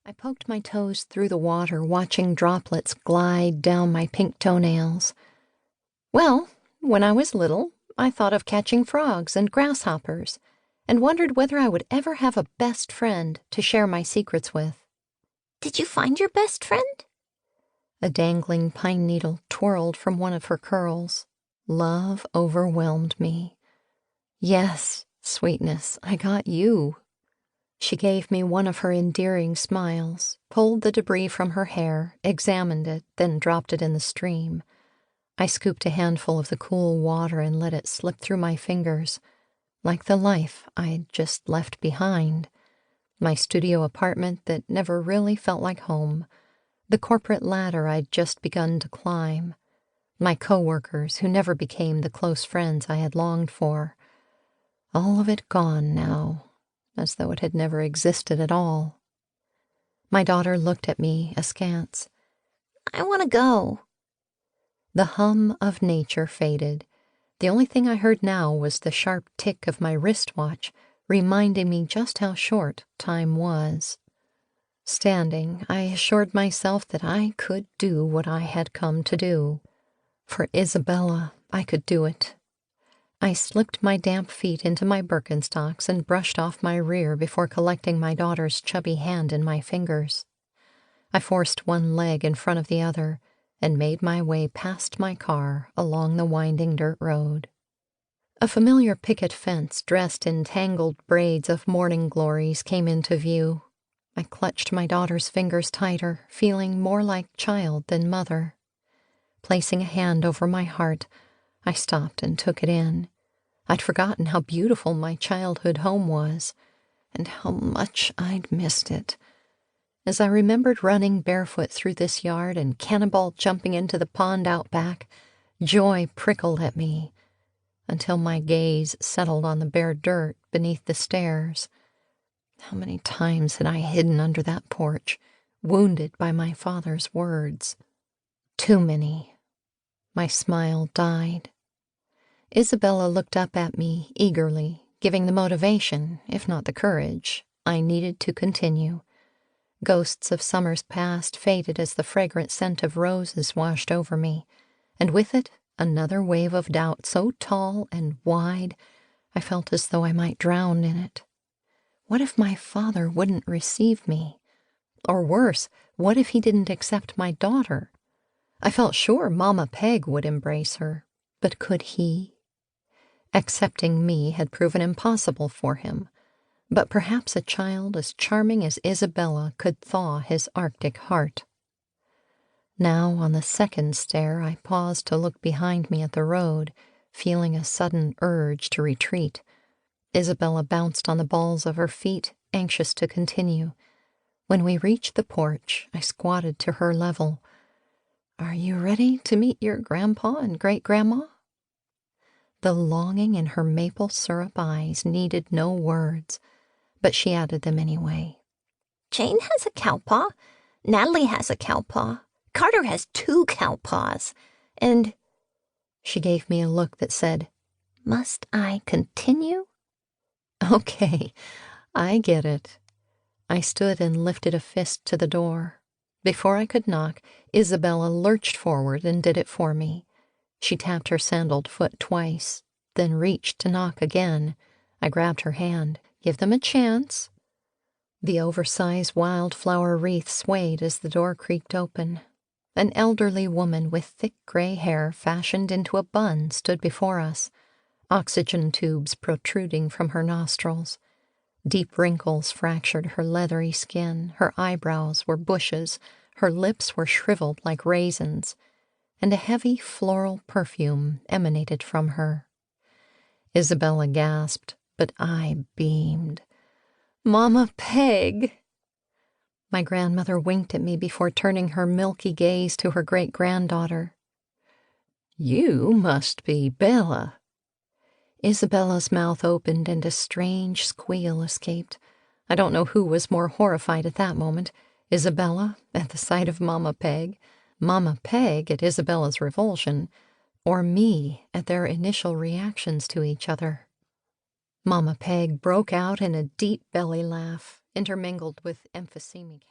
I poked my toes through the water, watching droplets glide down my pink toenails. Well, when I was little, I thought of catching frogs and grasshoppers, and wondered whether I would ever have a best friend to share my secrets with. Did you find your best friend? A dangling pine needle twirled from one of her curls. Love overwhelmed me. Yes, sweetness, I got you. She gave me one of her endearing smiles, pulled the debris from her hair, examined it, then dropped it in the stream. I scooped a handful of the cool water and let it slip through my fingers, like the life I'd just left behind. My studio apartment that never really felt like home, the corporate ladder I'd just begun to climb, my coworkers who never became the close friends I had longed for. All of it gone now, as though it had never existed at all. My daughter looked at me askance. I want to go. The hum of nature faded. The only thing I heard now was the sharp tick of my wristwatch, reminding me just how short time was. Standing, I assured myself that I could do what I had come to do. For Isabella, I could do it. I slipped my damp feet into my Birkenstocks and brushed off my rear before collecting my daughter's chubby hand in my fingers. I forced one leg in front of the other and made my way past my car along the winding dirt road. A familiar picket fence dressed in tangled braids of morning glories came into view. I clutched my daughter's fingers tighter, feeling more like child than mother. Placing a hand over my heart, I stopped and took it in. I'd forgotten how beautiful my childhood home was, and how much I'd missed it. As I remembered running barefoot through this yard and cannonball jumping into the pond out back, joy prickled at me, until my gaze settled on the bare dirt beneath the stairs. How many times had I hidden under that porch, wounded by my father's words? Too many. My smile died. Isabella looked up at me eagerly, giving the motivation, if not the courage, I needed to continue. Ghosts of summers past faded as the fragrant scent of roses washed over me, and with it another wave of doubt so tall and wide I felt as though I might drown in it. What if my father wouldn't receive me? Or worse, what if he didn't accept my daughter? I felt sure Mama Peg would embrace her, but could he? Accepting me had proven impossible for him, but perhaps a child as charming as Isabella could thaw his Arctic heart. Now, on the second stair, I paused to look behind me at the road, feeling a sudden urge to retreat. Isabella bounced on the balls of her feet, anxious to continue. When we reached the porch, I squatted to her level. "Are you ready to meet your grandpa and great-grandma?" The longing in her maple syrup eyes needed no words, but she added them anyway. Jane has a cowpaw. Natalie has a cowpaw. Carter has 2 cowpaws. And she gave me a look that said, "Must I continue?" "Okay, I get it." I stood and lifted a fist to the door. Before I could knock, Isabella lurched forward and did it for me. She tapped her sandaled foot twice, then reached to knock again. I grabbed her hand. "Give them a chance." The oversized wildflower wreath swayed as the door creaked open. An elderly woman with thick gray hair fashioned into a bun stood before us, oxygen tubes protruding from her nostrils. Deep wrinkles fractured her leathery skin, her eyebrows were bushes, her lips were shriveled like raisins, and a heavy floral perfume emanated from her. Isabella gasped, but I beamed. "Mama Peg!" My grandmother winked at me before turning her milky gaze to her great-granddaughter. "You must be Bella." Isabella's mouth opened and a strange squeal escaped. I don't know who was more horrified at that moment, Isabella at the sight of Mama Peg at Isabella's revulsion, or me at their initial reactions to each other. Mama Peg broke out in a deep belly laugh, intermingled with emphysemic